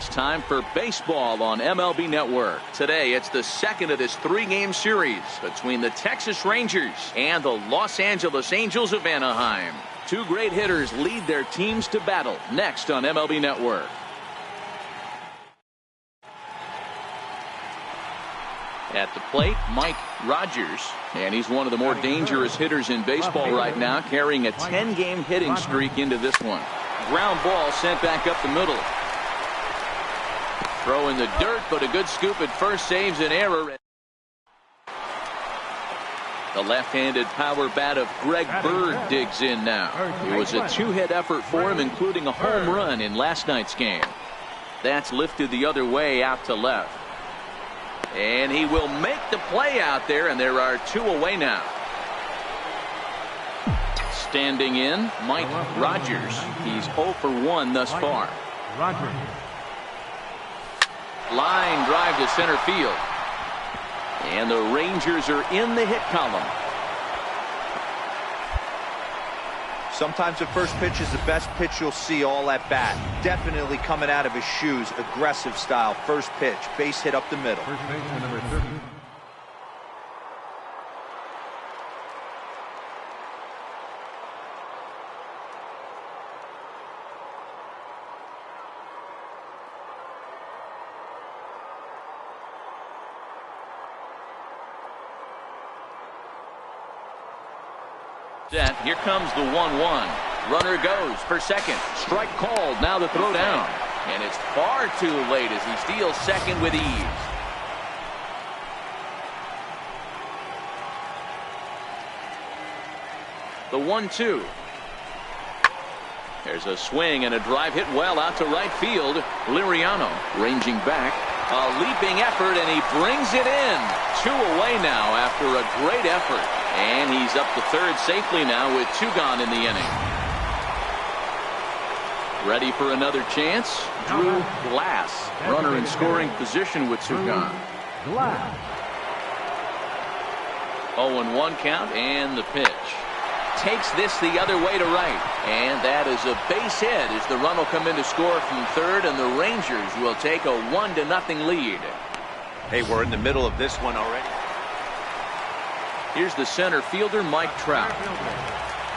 It's time for baseball on MLB Network. Today, it's the second of this three-game series between the Texas Rangers and the Los Angeles Angels of Anaheim. Two great hitters lead their teams to battle next on MLB Network. At the plate, Mike Rogers, and he's one of the more dangerous hitters in baseball right now, carrying a 10-game hitting streak into this one. Ground ball sent back up the middle. Throw in the dirt, but a good scoop at first saves an error. The left-handed power bat of Greg Bird digs in now. It was a two-hit effort for him, including a home run in last night's game. That's lifted the other way out to left. And he will make the play out there, and there are two away now. Standing in, Mike Rogers. He's 0 for 1 thus far. Line drive to center field. And the Rangers are in the hit column. Sometimes the first pitch is the best pitch you'll see all at bat. Definitely coming out of his shoes. Aggressive style. First pitch. Base hit up the middle. First baseman number 30. Here comes the 1-1. Runner goes for second. Strike called. Now the throw down. And it's far too late as he steals second with ease. The 1-2. There's a swing and a drive hit well out to right field. Liriano ranging back. A leaping effort, and he brings it in. Two away now after a great effort. And he's up to third safely now with two gone in the inning. Ready for another chance? Drew Glass, runner in scoring position with two gone. 0-1 count, and the pitch. Takes this the other way to right. And that is a base hit as the run will come in to score from third, and the Rangers will take a 1-0 lead. Hey, we're in the middle of this one already. Here's the center fielder, Mike Trout.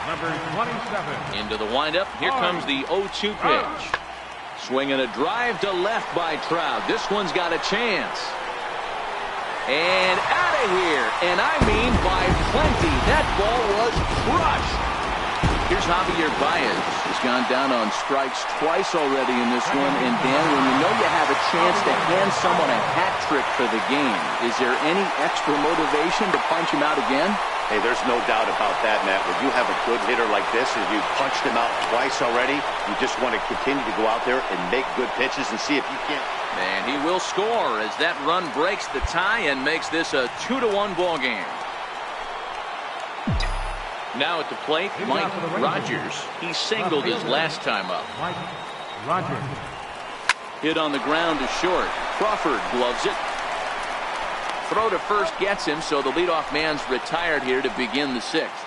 Number 27. Into the windup. Here comes the 0-2 pitch. Swinging a drive to left by Trout. This one's got a chance. And out of here. And I mean by plenty. That ball was crushed. Here's Javier Baez. He's gone down on strikes twice already in this one. And Dan, when you know you have a chance to hand someone a hat trick for the game, is there any extra motivation to punch him out again? Hey, there's no doubt about that, Matt. When you have a good hitter like this, and you've punched him out twice already, you just want to continue to go out there and make good pitches and see if you can. And he will score as that run breaks the tie and makes this a 2-1 ball game. Now at the plate, Mike Rogers. He singled his last time up. Mike Rogers. Hit on the ground to short. Crawford gloves it. Throw to first gets him, so the leadoff man's retired here to begin the sixth.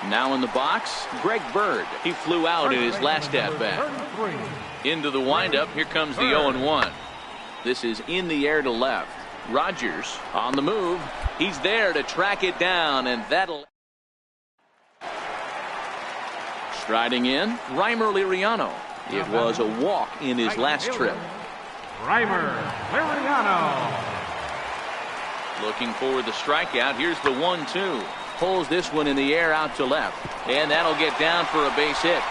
Now in the box, Greg Bird. He flew out in his last at-bat. Into the windup, here comes the 0-1. This is in the air to left. Rogers on the move. He's there to track it down, and that'll... Striding in, Reimer Liriano. It was a walk in his last trip. Reimer Liriano. Looking for the strikeout. Here's the 1-2. Pulls this one in the air out to left. And that'll get down for a base hit.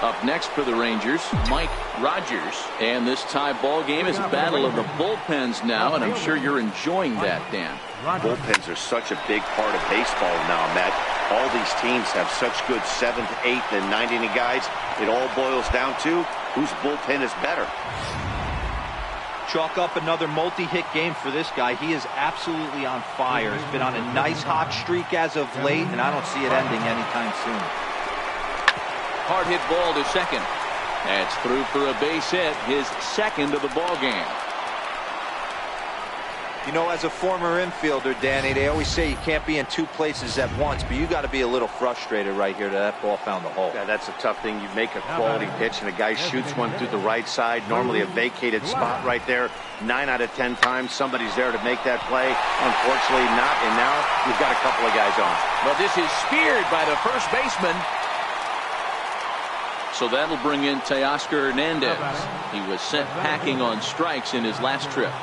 Up next for the Rangers, Mike Rogers. And this tie ball game is a battle of the bullpens now, and I'm sure you're enjoying that, Dan. Bullpens are such a big part of baseball now, Matt. All these teams have such good 7th, 8th, and 9th inning guys. It all boils down to whose bullpen is better. Chalk up another multi-hit game for this guy. He is absolutely on fire. He's been on a nice hot streak as of late, and I don't see it ending anytime soon. Hard hit ball to second. That's through for a base hit, his second of the ball game. You know, as a former infielder, Danny, they always say you can't be in two places at once, but you got to be a little frustrated right here that ball found the hole. Yeah, that's a tough thing. You make a quality pitch and a guy shoots one through the right side, normally a vacated spot right there. 9 out of 10 times somebody's there to make that play. Unfortunately not, and now we've got a couple of guys on. But this is speared by the first baseman. So that'll bring in Teoscar Hernandez. He was sent packing on strikes in his last trip.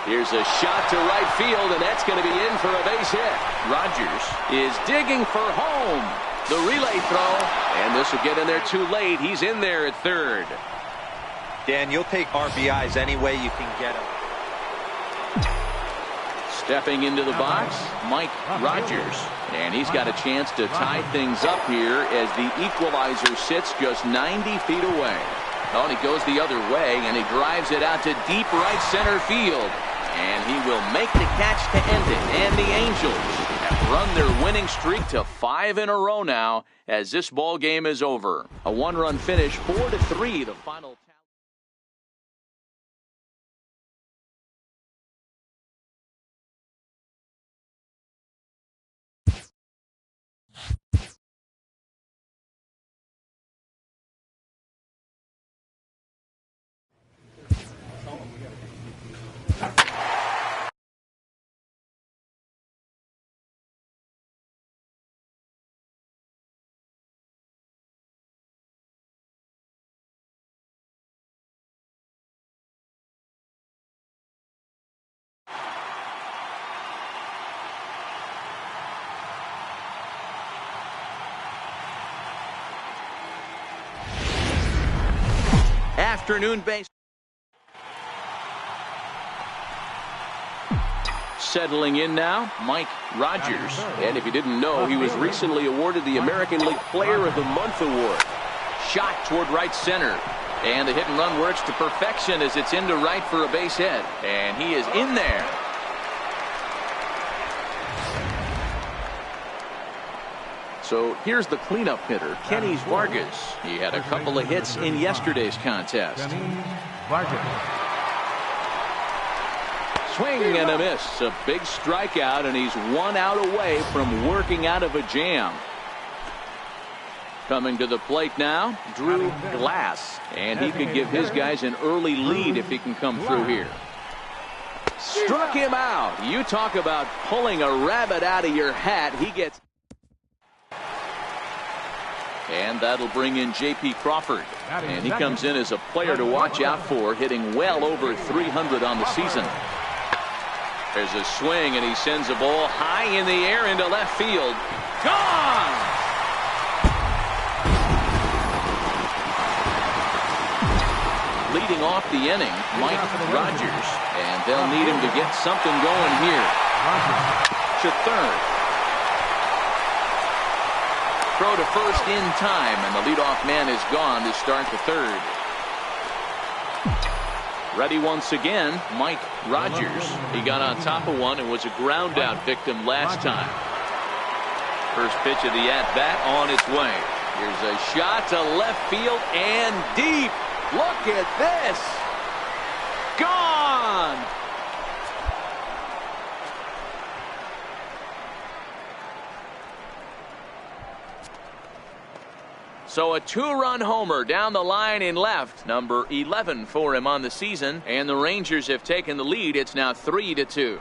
Here's a shot to right field, and that's going to be in for a base hit. Rogers is digging for home. The relay throw, and this will get in there too late. He's in there at third. Dan, you'll take RBIs any way you can get them. Stepping into the box, Mike Rogers. And he's got a chance to tie things up here as the equalizer sits just 90 feet away. Oh, and he goes the other way, and he drives it out to deep right center field. And he will make the catch to end it. And the Angels have run their winning streak to 5 in a row now as this ball game is over. A one-run finish, 4-3, the final. Afternoon base. Settling in now, Mike Rogers. And if you didn't know, he was recently awarded the American League Player of the Month award. Shot toward right center. And the hit and run works to perfection as it's into right for a base hit. And he is in there. So here's the cleanup hitter, Kenny Vargas. He had a couple of hits in yesterday's contest. Swing and a miss. A big strikeout, and he's 1 out away from working out of a jam. Coming to the plate now, Drew Glass. And he could give his guys an early lead if he can come through here. Struck him out. You talk about pulling a rabbit out of your hat. He gets. And that'll bring in J.P. Crawford. And he comes in as a player to watch out for, hitting well over 300 on the season. There's a swing, and he sends a ball high in the air into left field. Gone! Leading off the inning, Mike Rogers. And they'll need him to get something going here. To third. Throw to first in time, and the leadoff man is gone to start the third. Ready once again, Mike Rogers. He got on top of one and was a ground out victim last time. First pitch of the at-bat on its way. Here's a shot to left field and deep. Look at this. Gone. So a 2-run homer down the line in left, number 11 for him on the season, and the Rangers have taken the lead. It's now 3-2.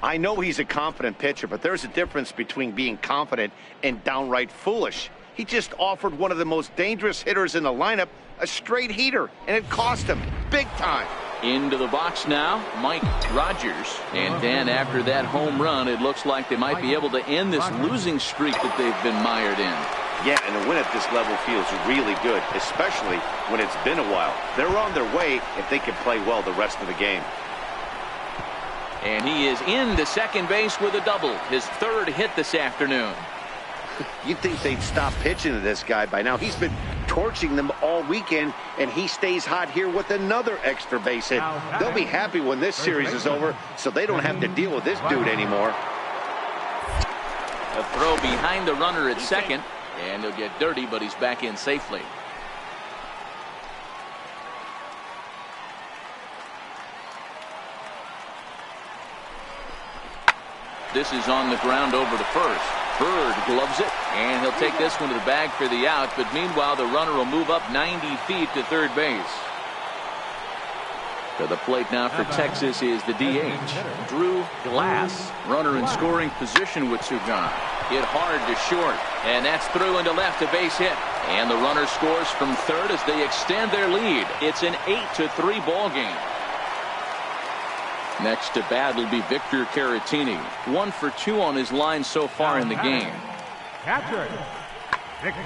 I know he's a confident pitcher, but there's a difference between being confident and downright foolish. He just offered one of the most dangerous hitters in the lineup a straight heater, and it cost him big time. Into the box now, Mike Rogers. And Dan, after that home run, it looks like they might be able to end this losing streak that they've been mired in. Yeah, and a win at this level feels really good, especially when it's been a while. They're on their way if they can play well the rest of the game. And he is into second base with a double, his third hit this afternoon. You'd think they'd stop pitching to this guy by now. He's been torching them all weekend, and he stays hot here with another extra base hit. They'll be happy when this series is over, so they don't have to deal with this dude anymore. A throw behind the runner at second, and he'll get dirty, but he's back in safely. This is on the ground over to first. Bird gloves it, and he'll take this one to the bag for the out, but meanwhile the runner will move up 90 feet to third base. To the plate now for Texas is the DH, Drew Glass. Runner in scoring position with Sugan. Hit hard to short, and that's through into left, a base hit. And the runner scores from third as they extend their lead. It's an 8-3 ball game. Next to bat will be Victor Caratini. 1 for 2 on his line so far in the game.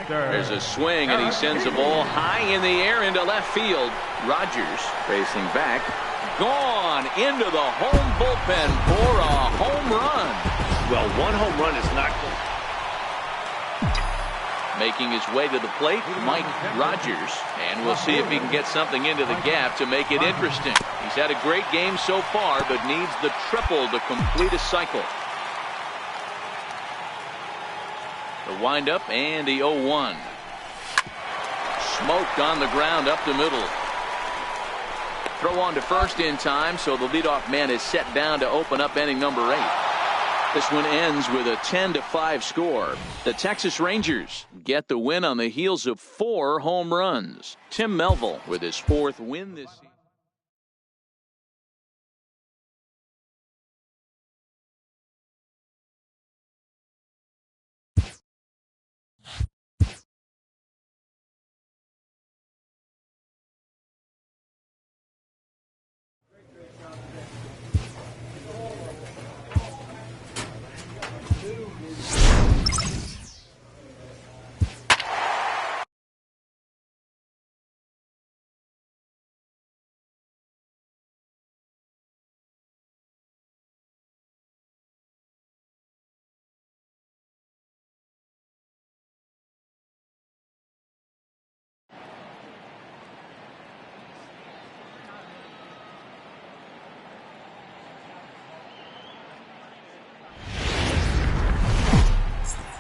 There's a swing, and he sends the ball high in the air into left field. Rogers facing back. Gone into the home bullpen for a home run. Well, one home run is not good. Making his way to the plate, Mike Rogers. And we'll see if he can get something into the gap to make it interesting. He's had a great game so far, but needs the triple to complete a cycle. The windup and the 0-1. Smoked on the ground up the middle. Throw on to first in time, so the leadoff man is set down to open up inning number 8. This one ends with a 10-5 score. The Texas Rangers get the win on the heels of 4 home runs. Tim Melville with his 4th win this season.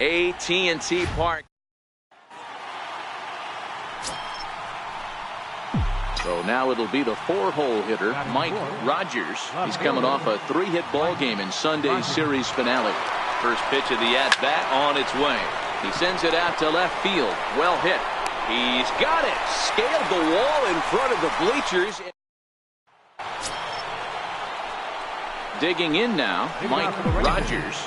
AT&T Park. So now it'll be the 4-hole hitter, Mike Rogers. He's coming off a 3-hit ball game in Sunday's series finale. First pitch of the at-bat on its way. He sends it out to left field. Well hit. He's got it. Scaled the wall in front of the bleachers. Digging in now, Mike Rogers.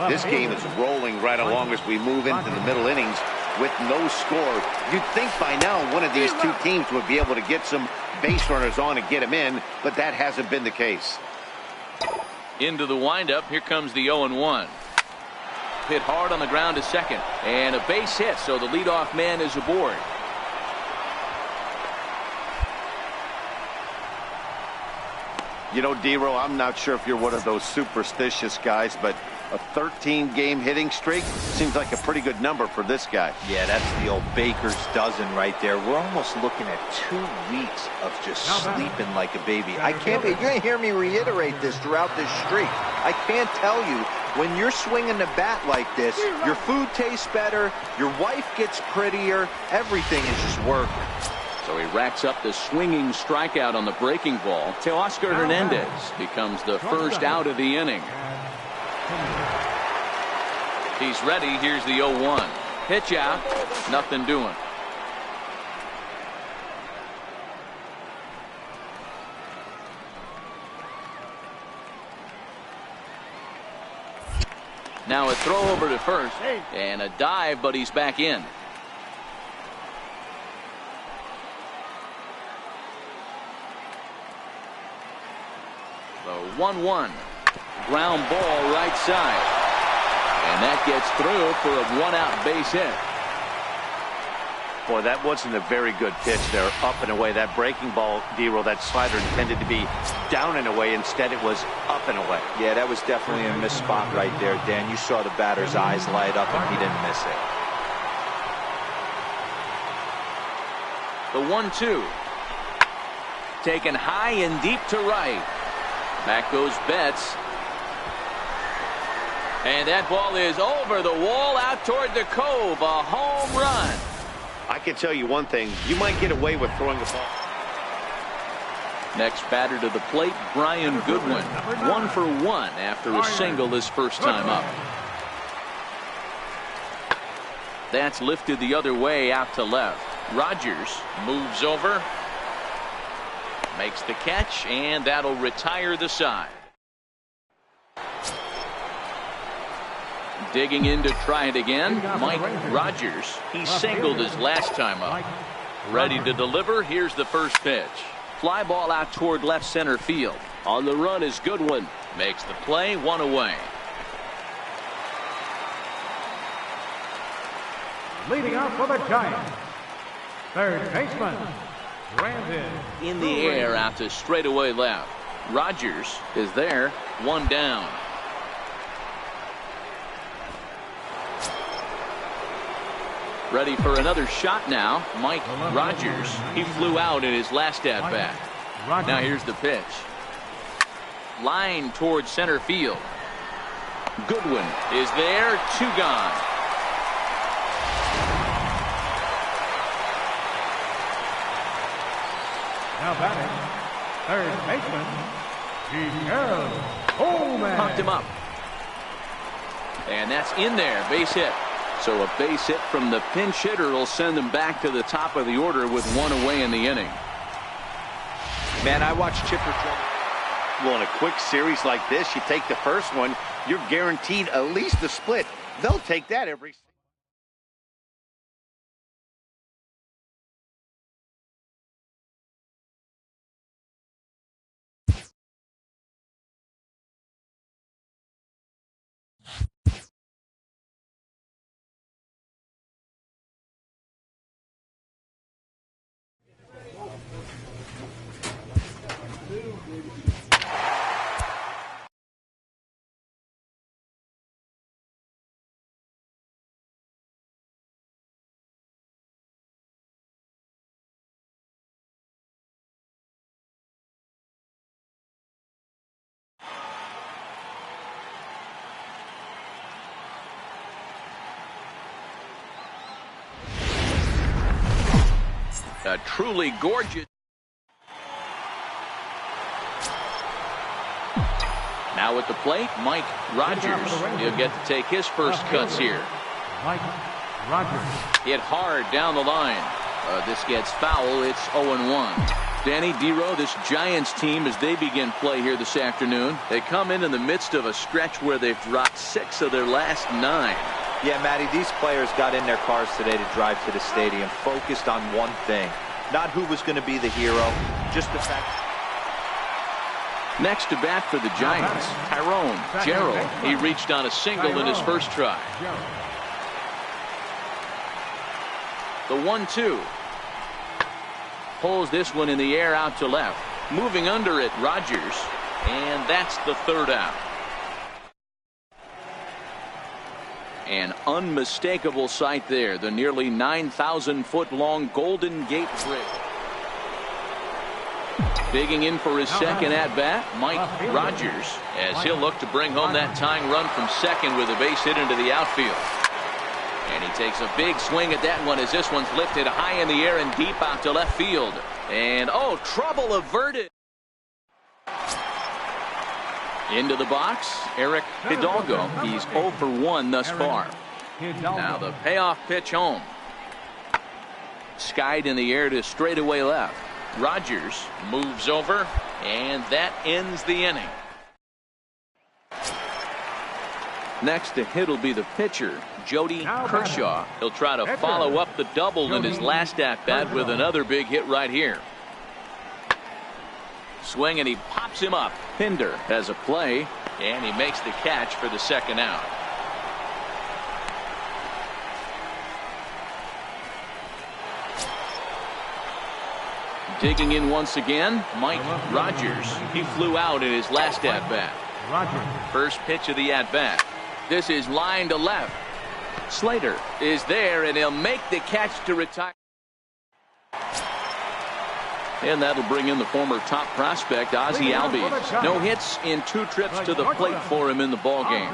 This game is rolling right along as we move into the middle innings with no score. You'd think by now one of these two teams would be able to get some base runners on and get them in, but that hasn't been the case. Into the windup, here comes the 0-1. Hit hard on the ground to second, and a base hit, so the leadoff man is aboard. You know, D-Row, I'm not sure if you're one of those superstitious guys, but a 13-game hitting streak seems like a pretty good number for this guy. Yeah, that's the old baker's dozen right there. We're almost looking at 2 weeks of just sleeping like a baby. I can't be, you're going to hear me reiterate this throughout this streak. I can't tell you, when you're swinging the bat like this, your food tastes better, your wife gets prettier, everything is just working. So he racks up the swinging strikeout on the breaking ball. Teoscar Hernandez becomes the first out of the inning. He's ready. Here's the 0-1. Pitch out. Nothing doing. Now a throw over to first and a dive, but he's back in. The 1-1. Ground ball right side. And that gets through for a 1-out base hit. Boy, that wasn't a very good pitch there. Up and away. That breaking ball, D-Row, that slider intended to be down and away. Instead, it was up and away. Yeah, that was definitely a missed spot right there, Dan. You saw the batter's eyes light up, and he didn't miss it. The 1-2. Taken high and deep to right. Back goes Betts. And that ball is over the wall out toward the cove. A home run. I can tell you one thing. You might get away with throwing the ball. Next batter to the plate, Brian Goodwin. 1 for 1 after a single his first time up. That's lifted the other way out to left. Rogers moves over. Makes the catch, and that'll retire the side. Digging in to try it again, Mike Rogers. He singled his last time up. Ready to deliver. Here's the first pitch. Fly ball out toward left center field. On the run is Goodwin. Makes the play, 1 away. Leading off for the Giants, third baseman, Brandon. In the air out to straightaway left. Rogers is there, 1 down. Ready for another shot now. Mike Rogers. He flew out in his last at bat. Now here's the pitch. Line towards center field. Goodwin is there. 2 gone. Now batting, third baseman, Gerald Coleman. Pumped him up. And that's in there. Base hit. So a base hit from the pinch hitter will send them back to the top of the order with 1 away in the inning. Man, I watched Chipper. Well, in a quick series like this, you take the first one, you're guaranteed at least a split. They'll take that every. A truly gorgeous. Now at the plate, Mike Rogers. He'll get to take his first cuts here. Mike Rogers. Hit hard down the line. This gets foul. It's 0-1. Danny Dero, this Giants team, as they begin play here this afternoon, they come in the midst of a stretch where they've dropped 6 of their last 9. Yeah, Matty, these players got in their cars today to drive to the stadium, focused on one thing. Not who was going to be the hero, just the fact. Next to bat for the Giants, Tyrone Gerald. He reached on a single in his first try. The 1-2. Pulls this one in the air out to left. Moving under it, Rogers. And that's the 3rd out. An unmistakable sight there, the nearly 9,000-foot-long Golden Gate Bridge. Digging in for his second at-bat, Mike Rogers, as he'll look to bring home that tying run from second with a base hit into the outfield. And he takes a big swing at that one as this one's lifted high in the air and deep out to left field. And, oh, trouble averted. Into the box, Eric Hidalgo. He's 0 for 1 thus far. Now the payoff pitch home. Skied in the air to straightaway left. Rogers moves over, and that ends the inning. Next to hit will be the pitcher, Jody Kershaw. He'll try to follow up the double in his last at-bat with another big hit right here. Swing, and he pops him up. Pinder has a play, and he makes the catch for the second out. Digging in once again, Mike Rogers. He flew out in his last at-bat. First pitch of the at-bat. This is line to left. Slater is there, and he'll make the catch to retire. And that'll bring in the former top prospect, Ozzie Albies. No hits in 2 trips to the plate for him in the ballgame.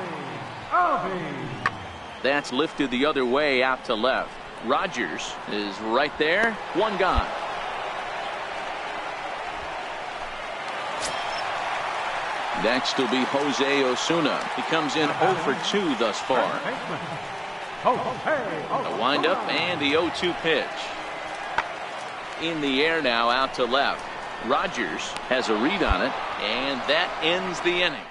That's lifted the other way out to left. Rogers is right there. 1 gone. Next will be Jose Osuna. He comes in 0 for 2 thus far. A windup and the 0-2 pitch. In the air now out to left. Rogers has a read on it, and that ends the inning.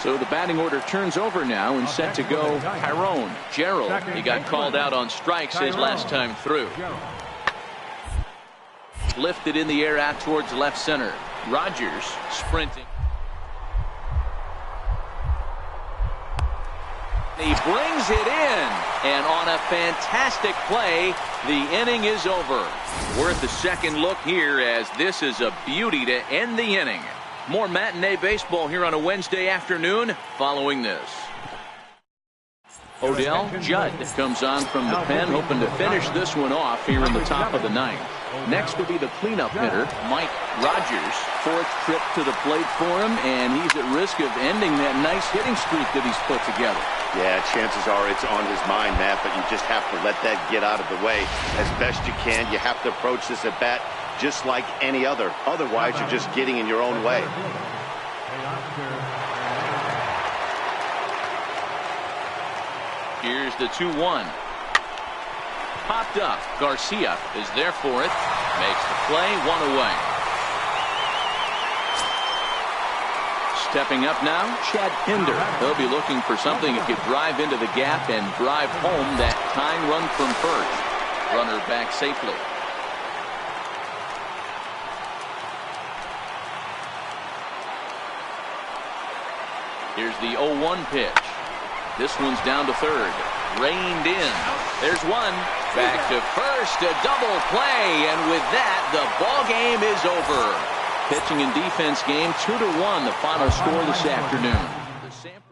So the batting order turns over now and set to go Tyrone. Gerald, he got called out on strikes his last time through. Lifted in the air out towards left center. Rogers sprinting. He brings it in, and on a fantastic play, the inning is over. Worth a second look here, as this is a beauty to end the inning. More matinee baseball here on a Wednesday afternoon following this. Odell Judd comes on from the pen, hoping to finish this one off here in the top of the 9th. Next will be the cleanup hitter, Mike Rogers. 4th trip to the plate for him, and he's at risk of ending that nice hitting streak that he's put together. Yeah, chances are it's on his mind, Matt, but you just have to let that get out of the way as best you can. You have to approach this at bat just like any other. Otherwise, you're just getting in your own way. Here's the 2-1. Popped up. Garcia is there for it. Makes the play. 1 away. Stepping up now, Chad Pinder. They'll be looking for something that could drive into the gap and drive home that tying run from first. Runner back safely. Here's the 0-1 pitch. This one's down to third. Reined in. There's one. Back to first. A double play. And with that, the ball game is over. Pitching and defense game 2-1, the final score this afternoon.